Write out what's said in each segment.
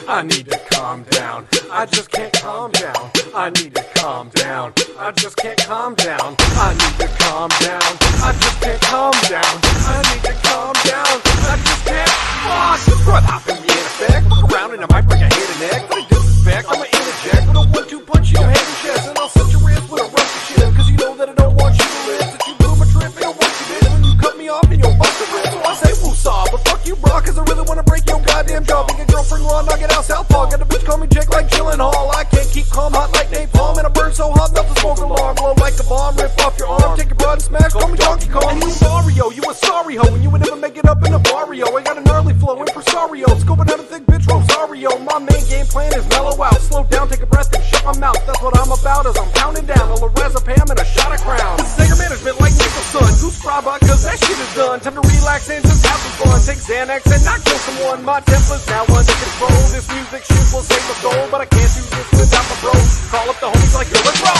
I need to calm down. I just can't calm down. I need to calm down. I just can't calm down. I need to calm down. I just can't calm down. I need to calm down. I just can't. Fuck! Scrub hopping me in effect. Look around and I might break a head and neck. But I disrespect, I'ma interject with a 1-2 punch in your head and chest. And I'll set your wrist with a rusty shit. Cause you know that I don't want you to live. That you blew my trip and I want you did. When you cut me off and you'll bust the rib. So I say woosah. But fuck you, bro. Cause I really wanna break your goddamn jaw. Make a girlfriend run, knock it out southpaw. Got a bitch call me Jake like Gyllenhaal. I can't keep calm, hot like napalm. And I burn so hot, melt the smoke alarm. Blow like a bomb, rip off your arm. Take your blood and smash, call me Donkey Kong. And you Mario, you a sorry hoe. And you would never make it up in a barrio. I got a gnarly flow, impresario. Scoping out a thick bitch, Rosario. My main game plan is mellow out. Slow down, take a breath and shut my mouth. That's what I'm about as I'm pounding down. A lorazepam and a shot of Crown. This is anger management like Nicholson. Goose Brabant, cause that shit is done. Time to relax and just have some fun. Take Xanax and not kill someone. My temper's now under control. This music shit will save my soul, but I can't do this without my bro. Call up the homies like you're a bro.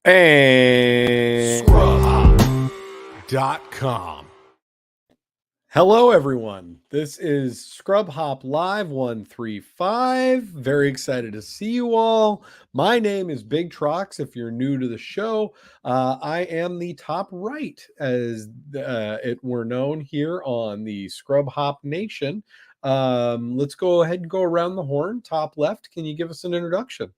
And scrubhop.com. Hello, everyone. This is Scrub Hop Live 135. Very excited to see you all. My name is Big Trox. If you're new to the show, I am the top right, as it were known here on the Scrub Hop Nation. Let's go ahead and go around the horn. Top left, can you give us an introduction?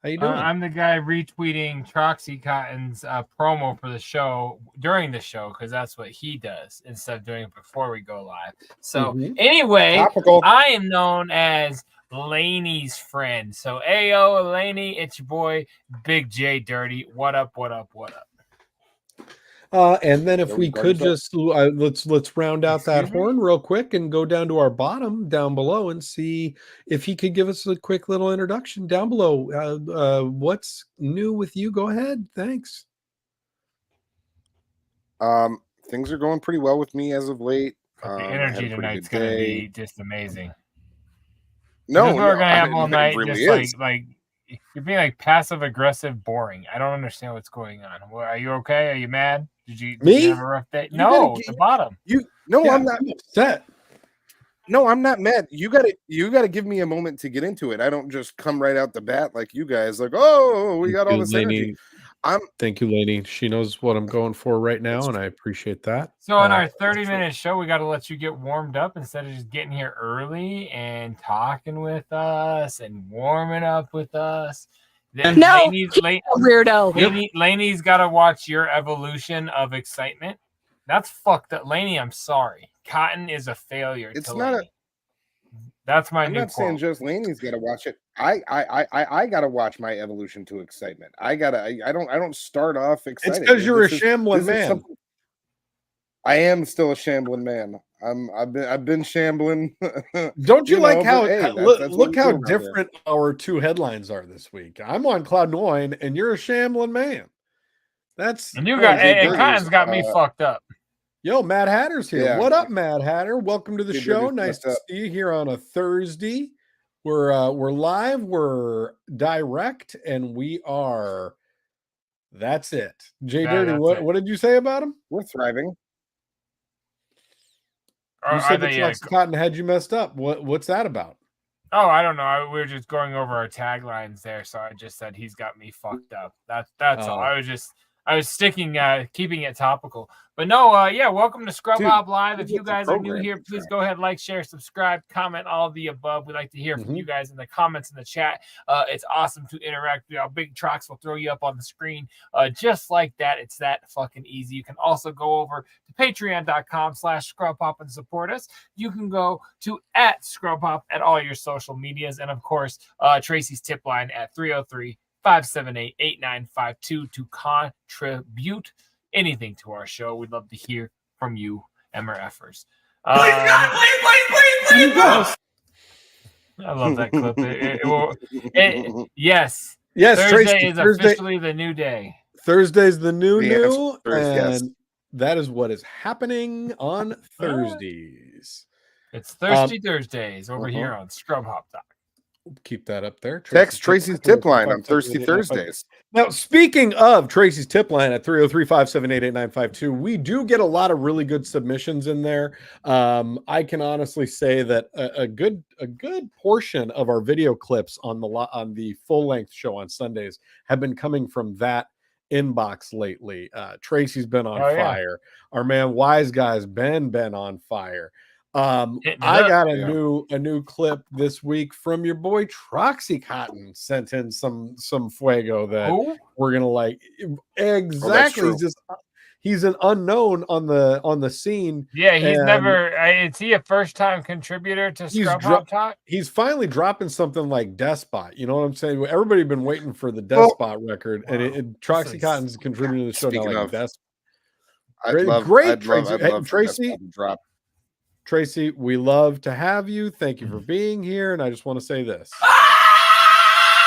How you doing? I'm the guy retweeting Troxy Cotton's promo for the show during the show because that's what he does instead of doing it before we go live. So anyway, topical. I am known as Laney's friend. So Ayo, Laney, it's your boy Big JDirty. What up? What up? What up? And then if we could just let's round out that horn real quick and go down to our bottom down below and see if he could give us a quick little introduction down below. What's new with you? Go ahead. Thanks. Things are going pretty well with me as of late. The energy tonight's going to be just amazing. No, we're going to have all night. Really just like you're being like passive aggressive, boring. I don't understand what's going on. Are you okay? Are you mad? Did you have a rough day? No, the bottom. I'm not upset. No, I'm not mad. You gotta give me a moment to get into it. I don't just come right out the bat like you guys, like, oh, we got all this energy. Thank you, Lainey. She knows what I'm going for right now, and I appreciate that. So on our 30-minute show, we got to let you get warmed up instead of just getting here early and talking with us and warming up with us. No, weirdo. Laney's got to watch your evolution of excitement. That's fucked up. Laney, I'm sorry. Cotton is a failure. It's not Laney. That's my I'm new not quote. saying just Laney's got to watch it. I got to watch my evolution to excitement. I don't start off excited. It's because you're a shambling man. I am still a shambling man. I've been shambling. Don't you like how look how different our two headlines are this week? I'm on Cloud 9 and you're a shambling man. And you got Cotton's got me fucked up. Yo, Mad Hatter's here. Yeah. What up, Mad Hatter? Welcome to the show. Nice to see you here on a Thursday. We're live, we're direct, and we are. That's it. JDirty, what did you say about him? We're thriving. You said that Troxy Cotton had you messed up. What's that about? Oh, I don't know. We were just going over our taglines there, so I just said he's got me fucked up. That's all. I was sticking, keeping it topical. But no, welcome to Scrub Hop Live. If you guys are new here, please go ahead, like, share, subscribe, comment, all of the above. We'd like to hear from you guys in the comments in the chat. It's awesome to interact with you. Big Trox will throw you up on the screen just like that. It's that fucking easy. You can also go over to patreon.com/scrubhop and support us. You can go to @scrubhop at all your social medias. And, of course, Tracy's tip line at 303-578-8952 to contribute anything to our show. We'd love to hear from you, MRFers. I love that clip. Yes. Thursday Tracy, is officially the new day. Thursday's the new, and that is what is happening on Thursdays. It's Thirsty Thursdays over here on Scrub Hop Talk. Keep that up there. Text Tracy's tip line on Thirsty Thursdays. Now, speaking of Tracy's tip line at 303-578-8952, we do get a lot of really good submissions in there. I can honestly say that a good portion of our video clips on the full length show on Sundays have been coming from that inbox lately. Tracy's been on fire. Our man Wise Guy's been on fire. I got a new clip this week from your boy Troxy Cotton. Sent in some fuego that we're gonna like. Exactly. He's an unknown on the scene. Yeah, he's never. Is he a first time contributor to Scrub Hop Talk? He's finally dropping something like Despot. You know what I'm saying? Everybody been waiting for the Despot record, and Troxy Cotton's contributing to the show now like Despot. Great, Tracy. Tracy, we love to have you. Thank you for being here. And I just want to say this. I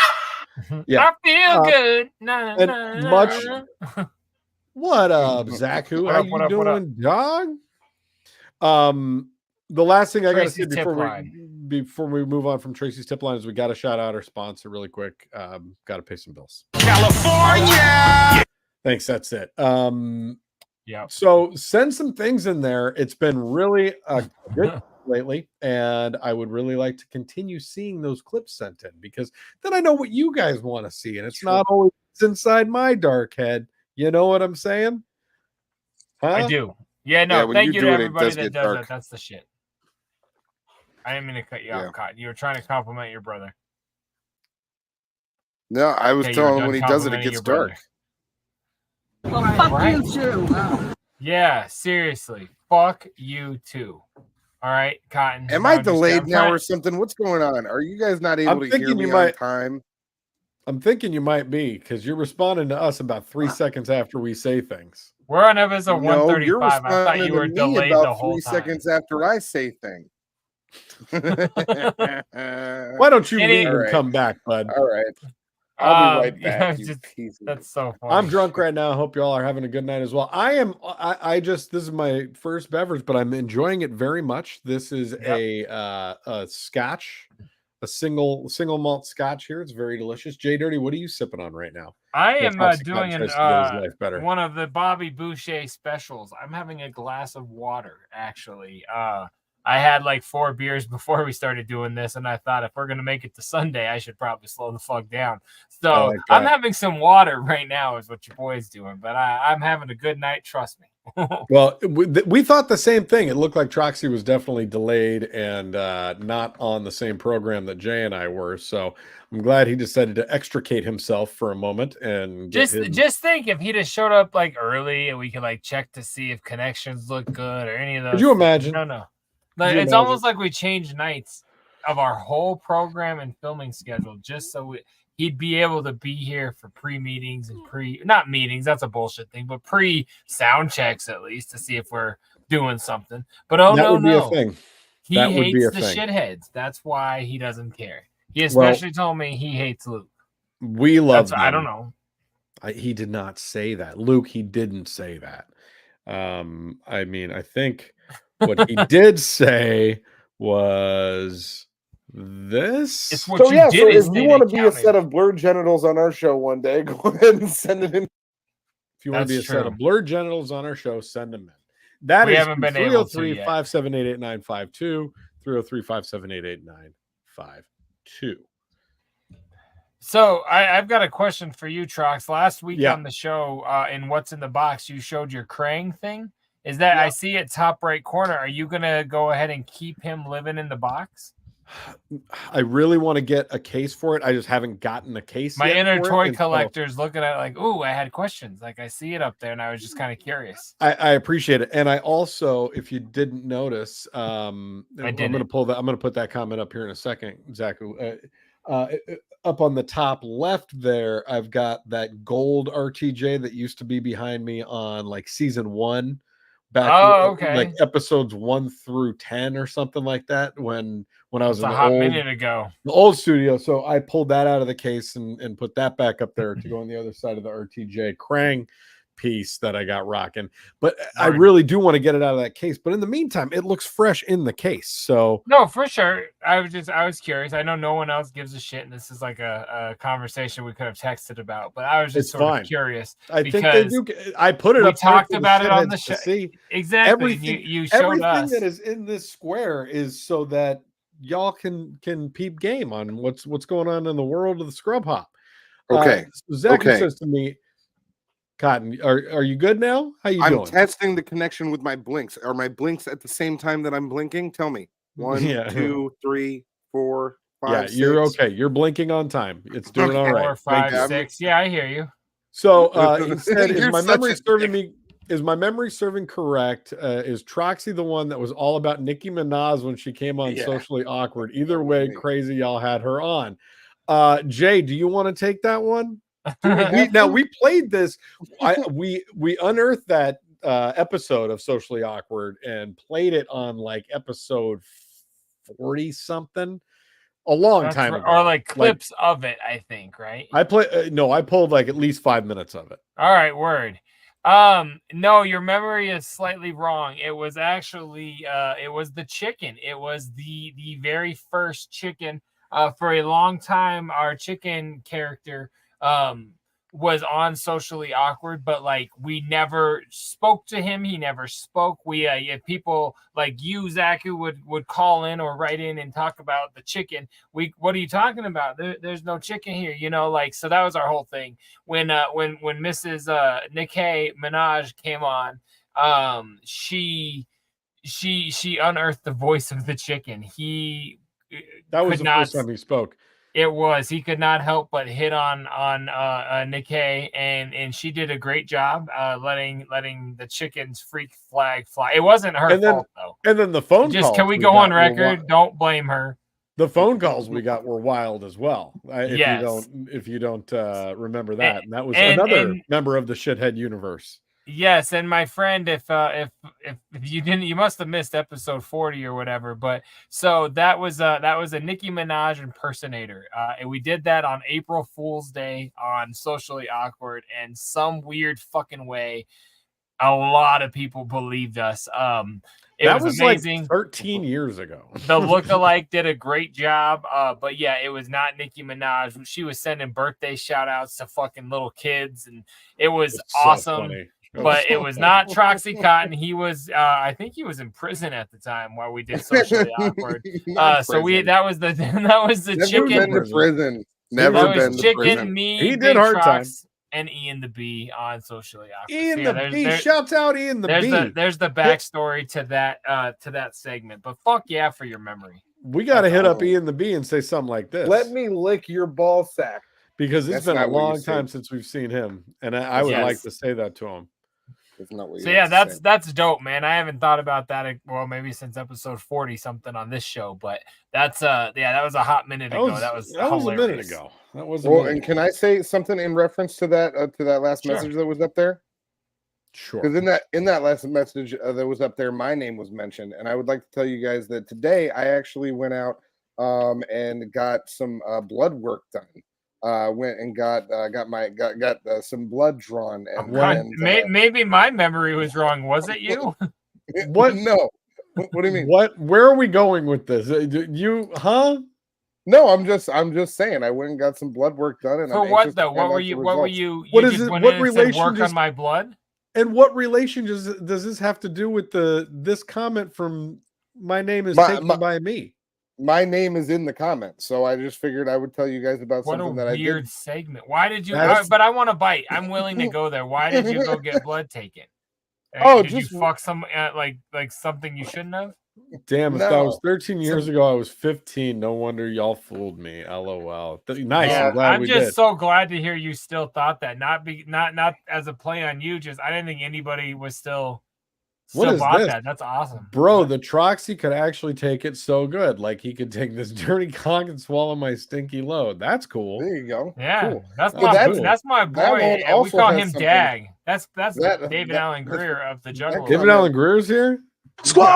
feel good. What up, Zach? How you doing, dog? The last thing I got to say before we move on from Tracy's tip line is we got to shout out our sponsor really quick. Got to pay some bills. California. Thanks. That's it. Yeah. So send some things in there. It's been really good lately, and I would really like to continue seeing those clips sent in because then I know what you guys want to see, and it's not always inside my dark head. You know what I'm saying? Huh? I do. Yeah. No. Thank you to everybody that does that. That's the shit. I didn't mean to cut you off, Cotton. You were trying to compliment your brother. No, I was telling him when he does it, it gets dark. Well, fuck you too. Yeah, seriously. Fuck you too. All right, Cotton. Am I delayed now or something? What's going on? Are you guys not able to hear me on time? I'm thinking you might be because you're responding to us about 3 seconds after we say things. We're on episode 135. I thought you were delayed the whole 3 seconds after I say things. Why don't you leave and come back, bud? All right. I'll be right back. That's so funny. I'm drunk right now. I hope y'all are having a good night as well. This is my first beverage, but I'm enjoying it very much. This is a scotch, a single malt scotch here. It's very delicious. JDirty, what are you sipping on right now? I am doing one of the Bobby Boucher specials. I'm having a glass of water, actually. I had like 4 beers before we started doing this, and I thought if we're going to make it to Sunday, I should probably slow the fuck down. So I'm having some water right now is what your boy's doing, but I'm having a good night. Trust me. Well, we thought the same thing. It looked like Troxy was definitely delayed and not on the same program that Jay and I were. So I'm glad he decided to extricate himself for a moment and just think if he just showed up like early and we could like check to see if connections look good or any of those. Could you imagine? No. It's almost like we changed nights of our whole program and filming schedule just so he'd be able to be here for pre-meetings and not meetings, that's a bullshit thing, but pre-sound checks at least to see if we're doing something. But that would be a thing. He hates the shitheads. That's why he doesn't care. He especially told me he hates Luke. We love him. I don't know. He did not say that. Luke, he didn't say that. I mean, I think what he did say was this. It's what you did. So if you want to be a set of blurred genitals on our show one day, go ahead and send it in. If you want to be a set of blurred genitals on our show, send them in. That is 303-578-8952, 303-578-8952. So I've got a question for you, Trox. Last week on the show, in What's in the Box, you showed your Krang thing. Is that I see it top right corner? Are you gonna go ahead and keep him living in the box? I really want to get a case for it. I just haven't gotten a case. My inner toy collector's looking at it like, ooh, I had questions. Like I see it up there, and I was just kind of curious. I appreciate it, and I also, if you didn't notice, I'm going to pull that. I'm going to put that comment up here in a second, Zach. Up on the top left there, I've got that gold RTJ that used to be behind me on like season 1. Back like episodes 1 through 10 or something like that when I was in the old studio. So I pulled that out of the case and put that back up there to go on the other side of the RTJ. Krang piece that I got rocking. But I Word. really do want to get it out of that case. But in the meantime, it looks fresh in the case. So No, for sure. I was curious. I know no one else gives a shit, and this is like a conversation we could have texted about. But I was just it's sort fine. of curious. I think they do. I put it we up. There talked for the about it on shitheads the to show. see. Exactly. Everything You showed us. that is in this square is so that y'all can peep game on what's going on in the world of the Scrub Hop. Okay. So Zach Okay. says to me, Cotton, are you good now? How you doing? I'm testing the connection with my blinks. Are my blinks at the same time that I'm blinking? Tell me. 1, Yeah. 2, 3, 4, 5, Yeah, 6. you're okay. You're blinking on time. It's doing Okay. all right. 4, 5, Thank you. 6. Yeah, I hear you. So he said, You're is my memory serving correct? Is Troxy the one that was all about Nicki Minaj when she came on Yeah. Socially Awkward? Either That was way, me. crazy y'all had her on. Jay, do you want to take that one? We played this. We unearthed that episode of Socially Awkward and played it on like episode 40 something a long time ago, or like clips of it, I think, right? I pulled like at least 5 minutes of it. All right, word. No, your memory is slightly wrong. It was actually it was the chicken. It was the very first chicken. For a long time, our chicken character was on Socially Awkward, but like we never spoke to him. He never spoke. We if people like you, Zach, who would call in or write in and talk about the chicken, what are you talking about? There's no chicken here, you know, like, so that was our whole thing. When Mrs. Nicki Minaj came on, she unearthed the voice of the chicken. That was the first time he spoke. It was. He could not help but hit on Nicki, and she did a great job letting the chicken's freak flag fly. It wasn't her fault though. And then the phone calls. Can we go on record? Don't blame her. The phone calls we got were wild as well. If you don't remember that, and that was another member of the shithead universe. Yes, and my friend, if you didn't, you must have missed episode 40 or whatever. But so that was a Nicki Minaj impersonator, and we did that on April Fool's Day on Socially Awkward, and some weird fucking way, a lot of people believed us. It was amazing. Like 13 years ago. The lookalike did a great job. But yeah, it was not Nicki Minaj. She was sending birthday shout outs to fucking little kids, and it was awesome. But it was not Troxy Cotton. He was, I think he was in prison at the time while we did Socially Awkward. That was the chicken. Never been to prison. Never been to prison. Me, he did hard time. And Ian the B on Socially Awkward. Ian the B, shouts out Ian the B. There's the backstory to that segment. But fuck yeah for your memory. We got to hit up Ian the B and say something like this. Let me lick your ball sack. Because it's been a long time since we've seen him, and I would like to say that to him. That's not what so yeah, that's dope, man. I haven't thought about that. Well, maybe since episode 40 something on this show, but that's that was a hot minute ago. That was a minute ago. That was and can I say something in reference to that last message that was up there? Sure. Because in that last message that was up there, my name was mentioned, and I would like to tell you guys that today I actually went out and got some blood work done. Went and got some blood drawn, and maybe my memory was wrong. Was it you? What? No. What do you mean? Where are we going with this? No, I'm just saying. I went and got some blood work done. And for what though? What were you? What is it? What relation? Work on my blood? And what relation does this have to do with this comment from my name is taken by me? My name is in the comments, so I just figured I would tell you guys about something that I did. What a weird segment. Why did you? But I want to bite. I'm willing to go there. Why did you go get blood taken? Did you fuck some like something you shouldn't have? Damn, if that was 13 years ago, I was 15. No wonder y'all fooled me. LOL. Nice. Yeah, I'm just so glad to hear you still thought that. Not as a play on you. Just I didn't think anybody was still bought that. That's awesome, bro. The Troxy could actually take it so good, like he could take this dirty cock and swallow my stinky load. That's cool. There you go. Yeah, cool. That's my boy. We call him Dag. That's David Allen Greer of the Jungle. David Allen Greer's here. Squad.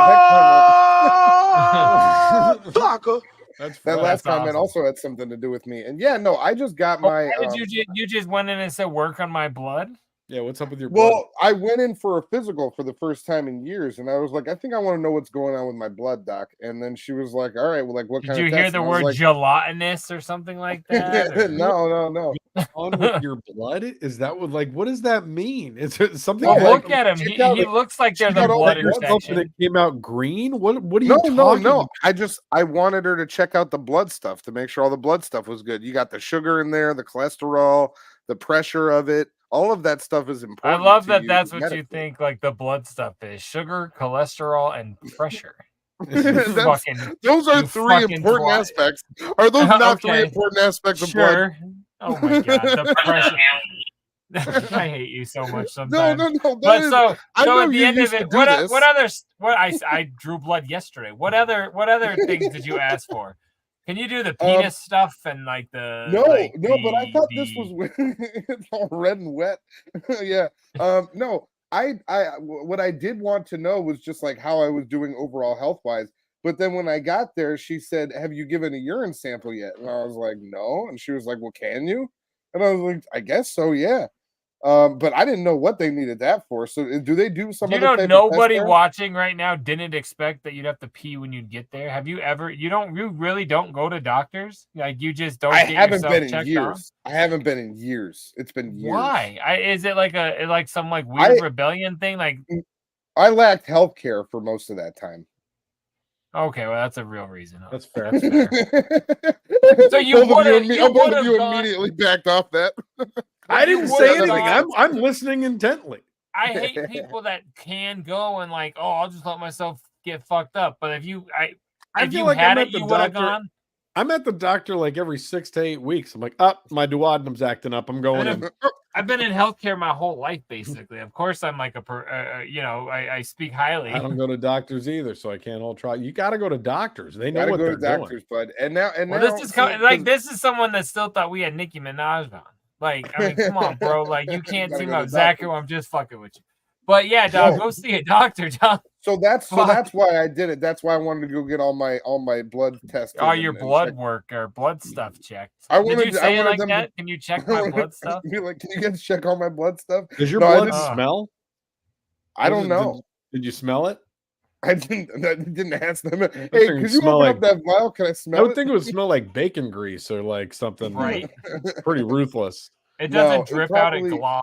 That last comment also had something to do with me. And yeah, no, I just got my. You just went in and said work on my blood. Yeah, what's up with your blood? Well, I went in for a physical for the first time in years, and I was like, I think I want to know what's going on with my blood, doc. And then she was like, all right, well, like, what Did kind you of hear test? the And I was word like, gelatinous or something like that? Or- no. On with your blood? Is that what does that mean? Is it something Well, like look at him. check He, out he the- looks like there's check a out all blood the blood yourself and infection. it came out green? What are you no, talking no. about? I wanted her to check out the blood stuff to make sure all the blood stuff was good. You got the sugar in there, the cholesterol, the pressure of it. All of that stuff is I important. love to that you that's what you medically. think like the blood stuff is. Sugar, cholesterol, and pressure. That's- Fucking, those are you three fucking important twat. aspects. Are those not three Okay. important aspects of blood? Sure. Oh my god, the pressure. I hate you so much sometimes. No. But That is, so I know at the you end of used to it, do what this. what I drew blood yesterday. What other things did you ask for? Can you do the penis stuff and like the No, like but I thought this the- was it's all red and wet. Yeah. No, what I did want to know was just like how I was doing overall health wise. But then when I got there, she said, "Have you given a urine sample yet?" And I was like, "No." And she was like, "Well, can you?" And I was like, "I guess so, yeah." But I didn't know what they needed that for. So do they do some you other know, type of nobody test there? watching right now didn't expect that you'd have to pee when you get there. Have you ever? You really don't go to doctors? Like you just don't I get haven't yourself been in checked years. on? I haven't been in years. It's been years. Why? Is it like some like weird rebellion thing? Like I lacked health care for most of that time. okay, well that's a real reason. Huh? That's fair. That's fair. So you both of would've- you, you both of would've you gone- immediately backed off that. I you didn't would've say anything. gone- I'm listening intently. I hate people that can go and like, oh, I'll just let myself get fucked up. But if you, I if feel you like had I'm it, at the you would have doctor. gone. I'm at the doctor like every 6 to 8 weeks. I'm like, my duodenum's acting up. I'm going in. I've been in healthcare my whole life, basically. Of course, I'm like I speak highly. I don't go to doctors either, so I can't all try. You got to go to doctors. They know Gotta what go they're to doctors, doing. bud. And now, Well, this is this is someone that still thought we had Nicki Minaj on. Like, I mean, come on, bro. Like, you can't Gotta seem go to exactly. doctors. I'm just fucking with you. But yeah, dog, Whoa. go see a doctor, dog. So that's Fuck. why I did it. That's why I wanted to go get all my blood tested. All your and blood checked. work or blood stuff checked. I Did wanted you to- I say it wanted like them to- that? Can you check my blood stuff? Be like, can you guys check all my blood stuff? Does your No, I blood didn't- smell? I don't know. Did you smell it? I didn't ask them. Hey, thing could you smell open like- up that vial? Can I I smell would it? think it would smell like bacon grease or like something Right. pretty ruthless. It No, doesn't it drip out at probably- gloss.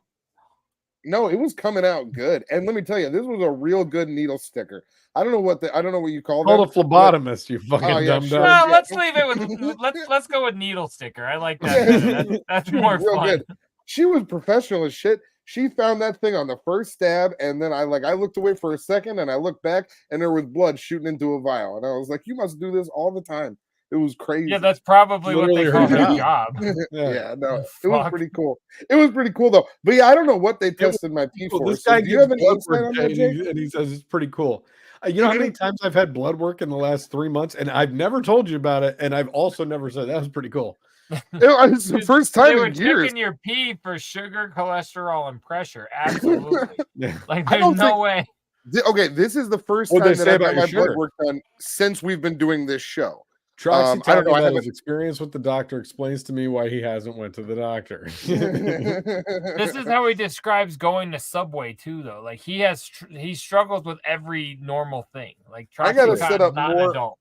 No, it was coming out good. And let me tell you, this was a real good needle sticker. I don't know what you call Call that. the phlebotomist, you fucking Oh, yeah, dumb sure. dumb. No, yeah. let's leave it with let's go with needle sticker. I like that better. That's more Real fun. good. She was professional as shit. She found that thing on the first stab, and then I looked away for a second, and I looked back, and there was blood shooting into a vial, and I was like, "You must do this all the time." It was crazy. Yeah, that's probably what they Literally call her her job. job. yeah, no, Oh, it was fuck. pretty cool. It was pretty cool though. But yeah, I don't know what they well, tested my pee Well, for. this So guy do you gives have any blood insight work on that, and Jake? and he says it's pretty cool. You know how many times I've had blood work in the last 3 months, and I've never told you about it, and I've also never said that was pretty cool. It's the first They time were in years. checking your pee for sugar, cholesterol, and pressure. Absolutely. Yeah. Like I there's don't no think- way. Okay, this is the first What'd time they that say I've got about my your blood sugar? work done since we've been doing this show. Troxy I don't talking know, I about his haven't- experience with the doctor explains to me why he hasn't went to the doctor. This is how he describes going to Subway too, though. Like he struggles with every normal thing. Like I gotta Troxy set Cotton's up not an more- adult.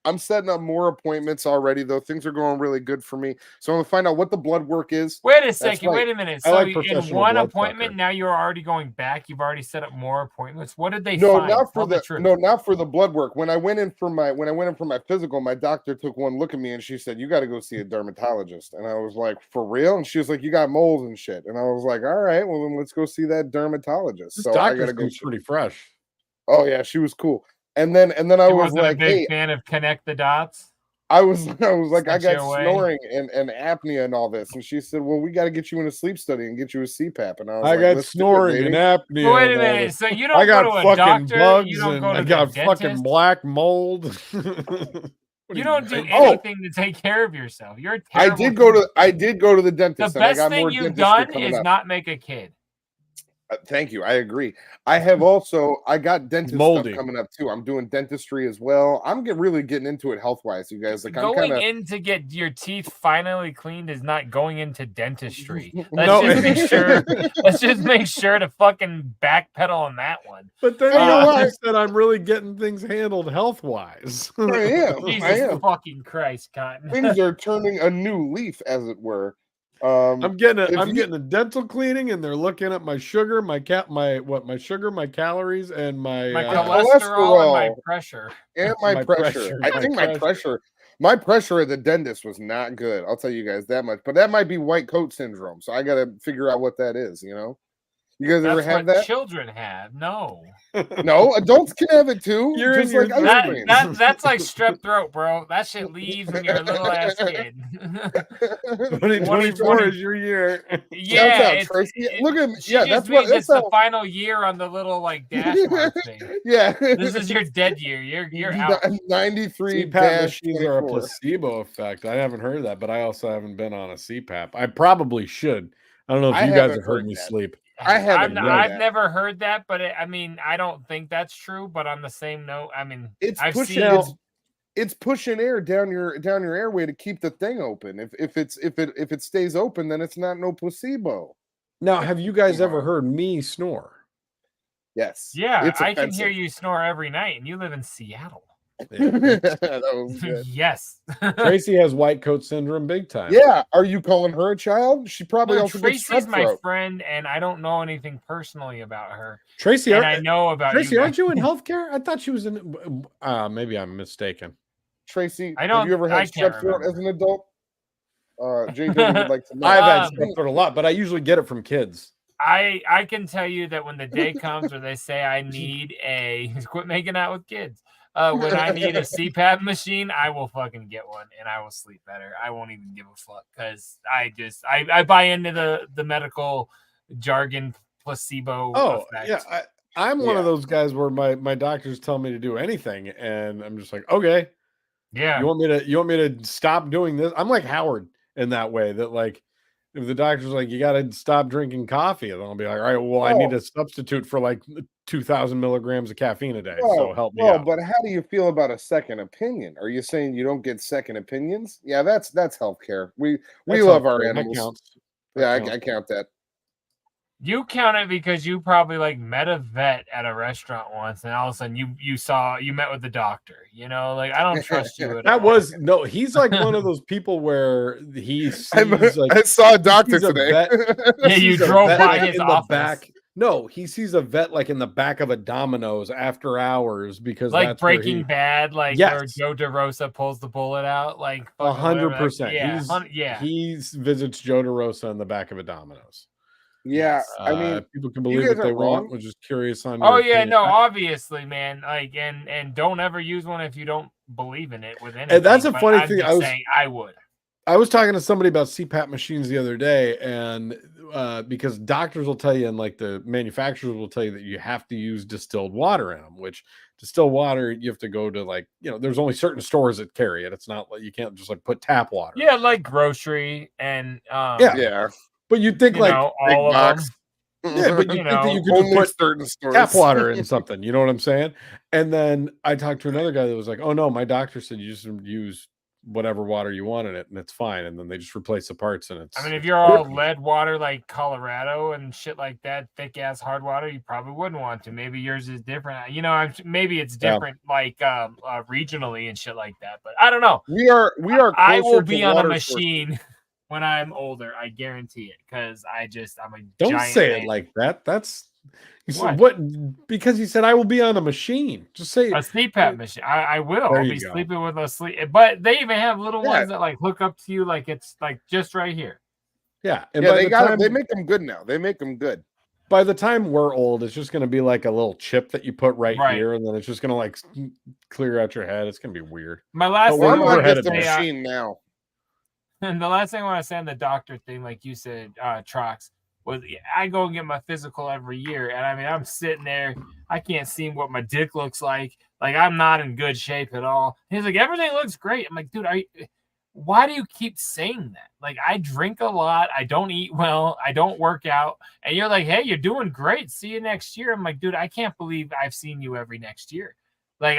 I'm setting up more appointments already, though. Things are going really good for me. So I'm gonna find out what the blood work is. Wait a second. right. Wait a minute. I So like in professional one blood appointment, sucker. now you're already going back. You've already set up more appointments. What did they No, find? not Tell for the truth. no, not for the blood work. When I went in for my physical, my doctor took one look at me and she said, "You got to go see a dermatologist." And I was like, "For real?" And she was like, "You got moles and shit." And I was like, "All right, well then let's go see that dermatologist." This So I doctor gotta go. seems pretty fresh. Oh yeah, she was cool. And then I He was wasn't like, a big "Hey," fan of connect the dots. I was like, "I Sent got you away. snoring and apnea and all this." And she said, "Well, we got to get you in a sleep study and get you a CPAP." And I was I like, got "Let's do it, snoring and baby." apnea. But wait a and all minute. this. So you I don't got go to a fucking doctor. bugs You don't and go to I the got fucking dentist. black mold. You don't do Oh. anything to take care of yourself. You're a I terrible did go to the The dentist. And I best got more thing you've dentistry done coming is up. not make a kid. Thank you. I agree. I got dentist Moldy. stuff coming up too. I'm doing dentistry as well. I'm really getting into it health wise, you guys. Like going in to get your teeth finally cleaned is not going into dentistry. No. Let's just make sure to fucking backpedal on that one. But then you said I'm really getting things handled health wise. I am. Jesus fucking Christ, Cotton. Things are turning a new leaf, as it were. I'm getting a dental cleaning, and they're looking at my sugar, my sugar, my calories, and my cholesterol, and my pressure. And my pressure. I think my pressure at the dentist was not good. I'll tell you guys that much. But that might be white coat syndrome. So I gotta figure out what that is, you know. You guys ever have that? Children have. No. No, adults can have it too. Just like ice cream. That's like strep throat, bro. That shit leaves when you're a little ass kid. 2024 is your year. Yeah, look at me. Yeah, that's the final year on the little like dash mark thing. Yeah, this is your dead year. You're out. 93 CPAP dash machines are a placebo effect. I haven't heard that, but I also haven't been on a CPAP. I probably should. I don't know if you guys have heard me sleep. I've never heard that, but I don't think that's true. But on the same note, it's pushing air down your airway to keep the thing open. If it stays open, then it's not no placebo. Now, have you guys ever heard me snore? Yes. Yeah, I can hear you snore every night, and you live in Seattle. Yeah. That was good. Yes. Tracy has white coat syndrome big time. Yeah. Are you calling her a child? She probably also Tracy's my friend, and I don't know anything personally about her. Tracy, I know about Tracy. you aren't you in healthcare? I thought she was in. Maybe I'm mistaken. Tracy, have you ever had strep throat as an adult? JDirty would like to know. I've had strep throat a lot, but I usually get it from kids. I can tell you that when the day comes where they say I need quit making out with kids. When I need a CPAP machine, I will fucking get one and I will sleep better. I won't even give a fuck because I buy into the medical jargon placebo effect. Yeah, I'm one of those guys where my doctors tell me to do anything and I'm just like, okay. Yeah. You want me to stop doing this? I'm like Howard in that way that like if the doctor's like, you got to stop drinking coffee, and I'll be like, all right, well, I need a substitute for like 2,000 milligrams of caffeine a day. So help me out. But how do you feel about a second opinion? Are you saying you don't get second opinions? Yeah, that's healthcare. We love our animals. I count that. You count it because you probably like met a vet at a restaurant once, and all of a sudden you met with the doctor. You know, like I don't trust you at all. He's like one of those people where he sees I saw a doctor today. Yeah, you drove by his office. Back. No, he sees a vet like in the back of a Domino's after hours because like that's Breaking Bad, like where Joe DeRosa pulls the bullet out, like 100%. He visits Joe DeRosa in the back of a Domino's. Yeah, I mean, people can believe what they want. We're just curious on. Obviously, man. Like, and don't ever use one if you don't believe in it. With anything. And that's a funny thing. I would. I was talking to somebody about CPAP machines the other day, and because doctors will tell you, and like the manufacturers will tell you that you have to use distilled water in them. Which distilled water, you have to go to like there's only certain stores that carry it. It's not like you can't just like put tap water. Yeah, like grocery and yeah. But you'd think like all of them. Yeah, but you think that you could just put tap water in something. You know what I'm saying? And then I talked to another guy that was like, "Oh no, my doctor said you just use whatever water you want in it, and it's fine." And then they just replace the parts, and it's. I mean, if you're all lead water like Colorado and shit like that, thick ass hard water, you probably wouldn't want to. Maybe yours is different. Maybe it's different, like regionally and shit like that. But I don't know. We are. I will be on a machine. When I'm older, I guarantee it, because I'm a don't giant say man. it like that. That's what because you said I will be on a machine. Just say a CPAP machine. I will. I'll be sleeping with a sleep. But they even have little ones that like hook up to you, like it's like just right here. Yeah, and they make them good now. They make them good. By the time we're old, it's just going to be like a little chip that you put right here, and then it's just going to like clear out your head. It's going to be weird. My last machine now. And the last thing I want to say on the doctor thing, like you said, Trox, was I go and get my physical every year. And I mean, I'm sitting there. I can't see what my dick looks like. Like, I'm not in good shape at all. He's like, everything looks great. I'm like, dude, why do you keep saying that? Like, I drink a lot, I don't eat well, I don't work out, and you're like, hey, you're doing great. See you next year. I'm like, dude, I can't believe I've seen you every next year. Like,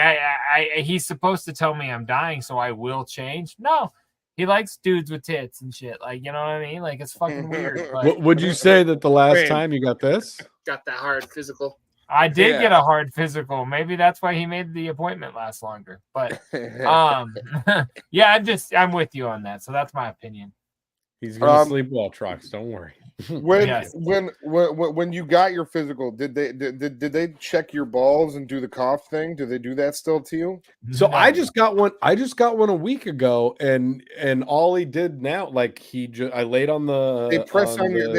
he's supposed to tell me I'm dying, so I will change. No, he likes dudes with tits and shit. Like, you know what I mean? Like, it's fucking weird. But Would you say that the last Wait. time you got this? Got that hard physical. I did Yeah. get a hard physical. Maybe that's why he made the appointment last longer. But yeah, I'm with you on that. So that's my opinion. He's gonna sleep well, Trox. Don't worry. When you got your physical, did they check your balls and do the cough thing? Do they do that still to you? So No. I just got one a week ago, and all he did now, like I laid on the They press on your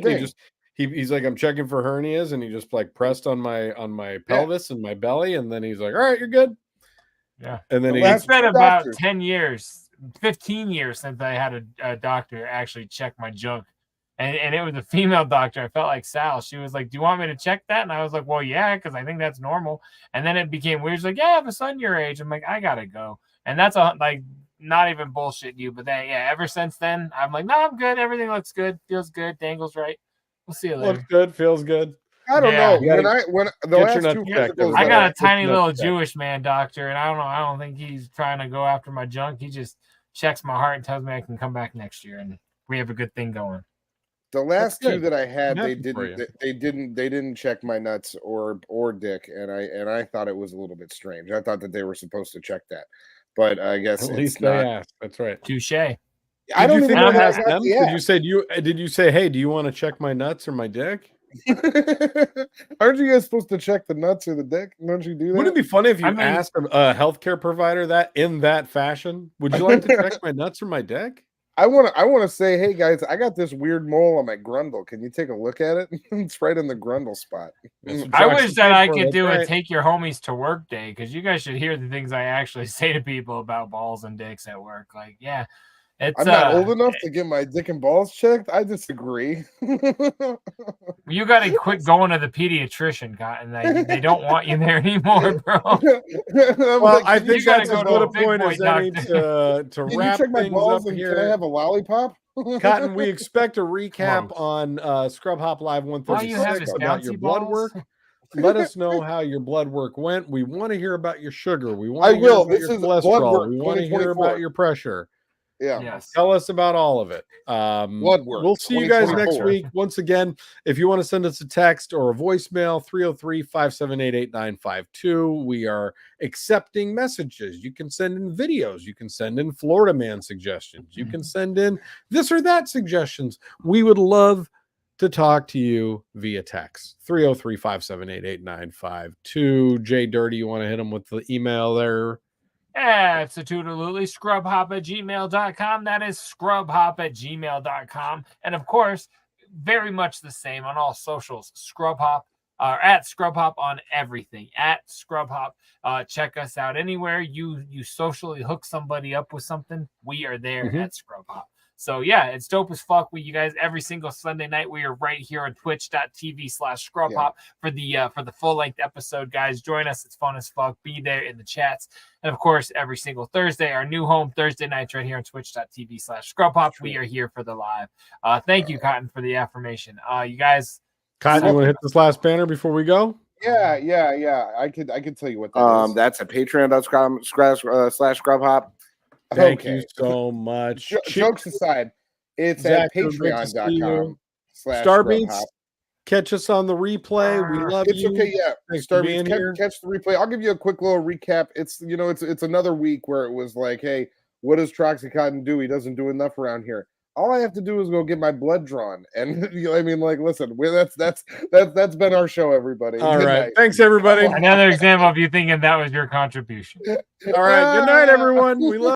bed, thing. He's like, I'm checking for hernias, and he just like pressed on my pelvis and my belly, and then he's like, all right, you're good. Yeah. And then It's been about doctor. 10 years, 15 years since I had a doctor actually check my junk. And it was a female doctor. I felt like Sal. She was like, do you want me to check that? And I was like, well, yeah, because I think that's normal. And then it became weird. She's like, yeah, I have a son your age. I'm like, I got to go. And that's not even bullshit you. But then, yeah, ever since then, I'm like, no, I'm good. Everything looks good. Feels good. Dangle's right. We'll see you later. looks good, feels good. I don't Yeah. know. When the Get your last nut two checked, physicals, I everybody. got a It's tiny not little checked. Jewish man doctor, and I don't know. I don't think he's trying to go after my junk. He just checks my heart and tells me I can come back next year, and we have a good thing going. the last That's two good. that I had, I'm they happy for didn't check my nuts or dick, and I thought it was a little bit strange. I thought that they were supposed to check that, but I guess At it's least they not. asked. That's right. Touche. I Did don't you even think know I that I asked got them? the Did you say, hey, do you want to check my nuts or my dick? Aren't you guys supposed to check the nuts or the dick? Don't you do that? Wouldn't it be funny if you I mean- asked a healthcare provider that in that fashion? Would you like to check my nuts or my dick? I want to say, hey guys, I got this weird mole on my grundle. Can you take a look at it? It's right in the grundle spot. That's what I Trox wish is that I for, could that's do a right. take your homies to work day, because you guys should hear the things I actually say to people about balls and dicks at work. Like, yeah, it's I'm not old enough to get my dick and balls checked. I disagree. you got to quit going to the pediatrician, Cotton. They don't want you there anymore, bro. Well, I can you think gotta that's go as to good a a big point boy as any to can you wrap check my things balls up and here. can I have a lollipop? Cotton, we expect a recap Gross. on Scrub Hop Live All you have 136 is about your bouncy blood balls? work. Let us know how your blood work went. We want to hear about your sugar. We I want to hear will. about This your is blood cholesterol. work We want to hear 2024. about your pressure. Yeah. Yes. Tell us about all of it. Blood work, We'll see you guys next 2024. week. Once again, if you want to send us a text or a voicemail, 303-578-8952. We are accepting messages. You can send in videos. You can send in Florida Man suggestions. You can send in this or that suggestions. We would love to talk to you via text. 303-578-8952. JDirty, you want to hit them with the email there? Absolutely. Scrubhop@gmail.com. That is scrubhop@gmail.com. And of course, very much the same on all socials. Scrubhop at Scrubhop on everything. At Scrubhop. Check us out anywhere you socially hook somebody up with something. We are there at Scrubhop. So yeah, it's dope as fuck with you guys every single Sunday night. We are right here on twitch.tv/scrubhop for the full length episode, guys. Join us. It's fun as fuck. Be there in the chats. And of course, every single Thursday, our new home Thursday nights right here on twitch.tv/scrubhop. We are here for the live. Thank you, Cotton, for the affirmation. You guys. Cotton, you want to hit this last banner before we go? Yeah. I could tell you what that is. That's at patreon.com/scrubhop. Thank you so much. Jokes aside, it's Zach, at it was great to see you. patreon.com/scrubhop. Starbeats, catch us on the replay. We love It's you. okay, yeah. Thanks for being here. Catch the replay. I'll give you a quick little recap. It's it's another week where it was like, hey, what does Troxy Cotton do? He doesn't do enough around here. All I have to do is go get my blood drawn, and I mean, like, listen, that's been our show, everybody. All Good right, night. thanks everybody. Another example of you thinking that was your contribution. All right, good night, everyone. We love.